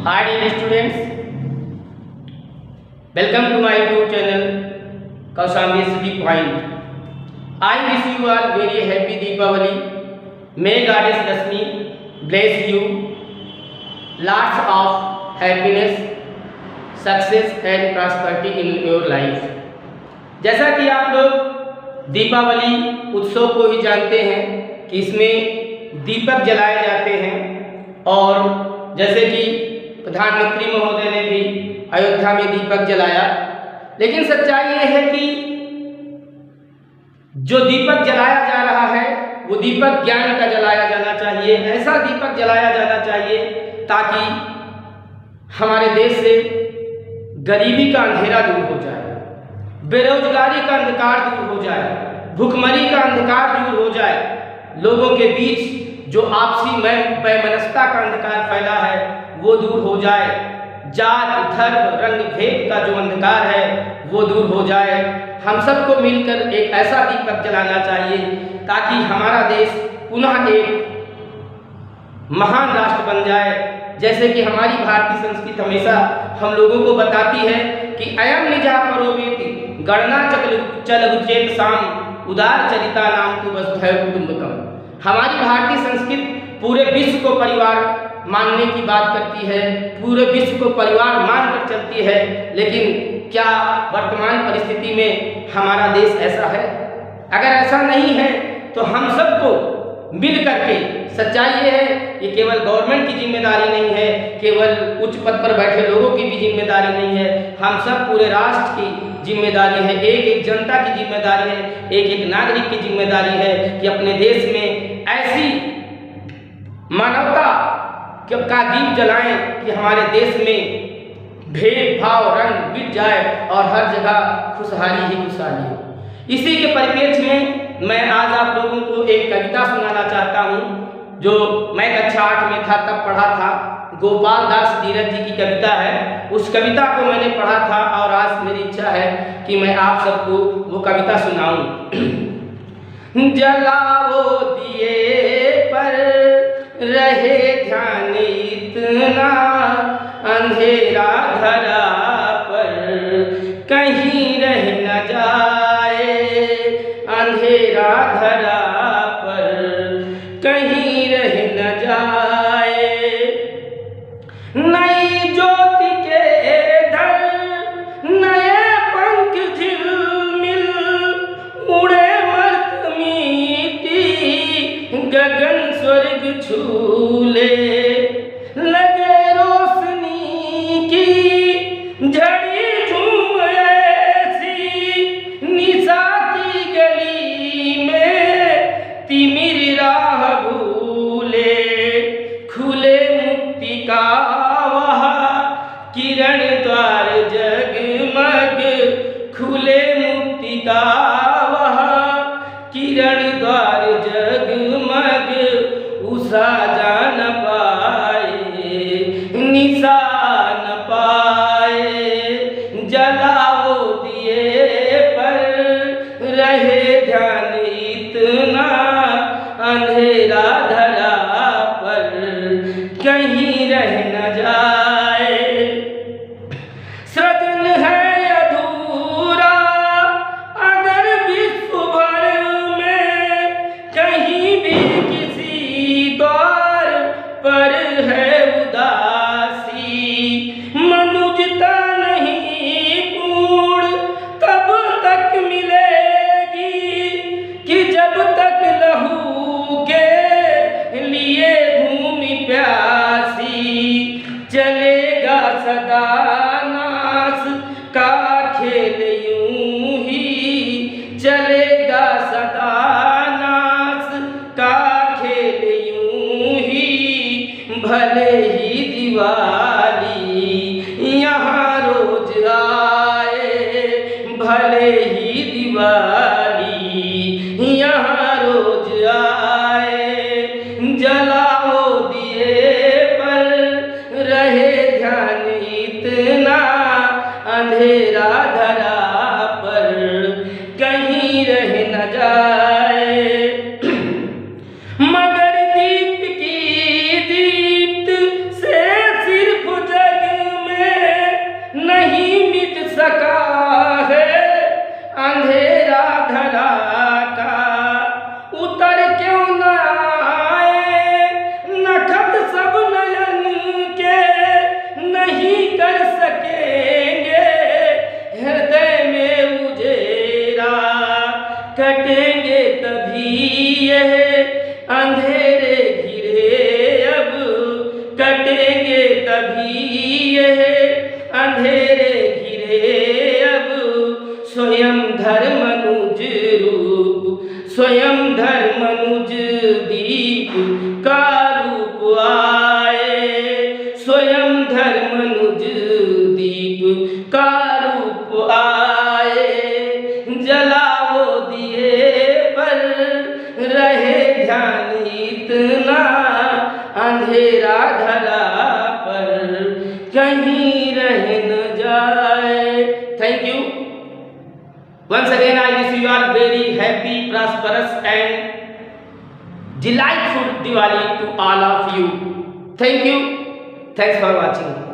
Hi dear students, welcome to my YouTube channel Kaushambi City Point. I wish you all very happy Deepavali. May Goddess Lakshmi bless you. Lots of happiness, success and prosperity in your life. जैसा कि आप लोग दीपावली उत्सव को ही जानते हैं कि इसमें दीपक जलाए जाते हैं और जैसे कि प्रधानमंत्री महोदय ने भी अयोध्या में दीपक जलाया, लेकिन सच्चाई ये है कि जो दीपक जलाया जा रहा है वो दीपक ज्ञान का जलाया जाना चाहिए। ऐसा दीपक जलाया जाना चाहिए ताकि हमारे देश से गरीबी का अंधेरा दूर हो जाए, बेरोजगारी का अंधकार दूर हो जाए, भूखमरी का अंधकार दूर हो जाए, लोगों के बीच जो आपसी वैमनस्यता का अंधकार फैला है वो दूर हो जाए, जात धर्म रंग भेद का जो अंधकार है वो दूर हो जाए। हम सबको मिलकर एक ऐसा दीपक जलाना चाहिए ताकि हमारा देश पुनः एक महान राष्ट्र बन जाए। जैसे कि हमारी भारतीय संस्कृति हमेशा हम लोगों को बताती है कि अयम निजा परोवेति गणना चलगुचेत साम उदार चरिता नाम तु वसुधैव कुटुंबकम। हमारी भारतीय संस्कृति पूरे विश्व को परिवार मानने की बात करती है, पूरे विश्व को परिवार मानकर चलती है, लेकिन क्या वर्तमान परिस्थिति में हमारा देश ऐसा है? अगर ऐसा नहीं है तो हम सबको मिल करके, सच्चाई ये है ये केवल गवर्नमेंट की जिम्मेदारी नहीं है, केवल उच्च पद पर बैठे लोगों की भी जिम्मेदारी नहीं है, हम सब पूरे राष्ट्र की जिम्मेदारी है, एक एक जनता की जिम्मेदारी है, एक एक नागरिक की जिम्मेदारी है कि अपने देश में ऐसी मानवता का दीप जलाएं कि हमारे देश में भेदभाव रंग मिट जाए और हर जगह खुशहाली ही खुशहाली हो। इसी के परिप्रेक्ष्य में मैं आज आप लोगों को एक कविता सुनाना चाहता हूँ जो मैं कक्षा 8 में था तब पढ़ा था। गोपाल दास धीरज जी की कविता है, उस कविता को मैंने पढ़ा था और आज मेरी इच्छा है कि मैं आप सबको वो कविता सुनाऊं। जलाओ दिए पर रहे ध्यान इतना, अंधेरा धरा पर कहीं रह न जाए, अंधेरा धरा पर कहीं रह न जाए। नई ज्योति के धर नए पंख झिलमिल उड़े मर्त मीटी, गगन स्वर्ग छूले लगे रोशनी की झड़ी झूम ऐसी, निशा की गली में तिमिर राह भूले, खुले मुक्ति का वहाँ किरण द्वार जगमग, खुले मुक्ति का वहाँ किरण द्वार जगमग, उषा जान पाए निशा न पाए। जलाओ दिए पर रहे ध्यान इतना, अंधेरा धरा पर कहीं रह न जाए। सृजन है अधूरा अगर विश्व भर में कहीं भी किसी द्वार पर है उदासी, मनुजता नहीं पूर्ण तब तक मिलेगी कि जब तक लहू के लिए भूमि प्यासी, चलेगा सदा नाश का खेल यूं ही, चलेगा सदा नाश का खेल यूं ही, भले ही दिवाली यहाँ रोज आए, भले ही दिवाली यहाँ रोज आए। जलाओ दिए पर रहे ध्यान इतना, अंधेरा धरा पर कहीं रह न जाए। मगर दीप की दीप्त से सिर्फ होंगे तभी यह अंधेरे घिरे अब स्वयं धर्मनुज रूप, स्वयं धर्मनुज दीप का रूप आए, स्वयं धर्मनुज दीप का रूप आए। जलाओ दिए पर रहे ध्यान इतना, अंधेरा धरा पर कहीं रह न जाए। Thank you. Once again I wish you all very happy, prosperous and delightful Diwali to all of you. Thank you. Thanks for watching.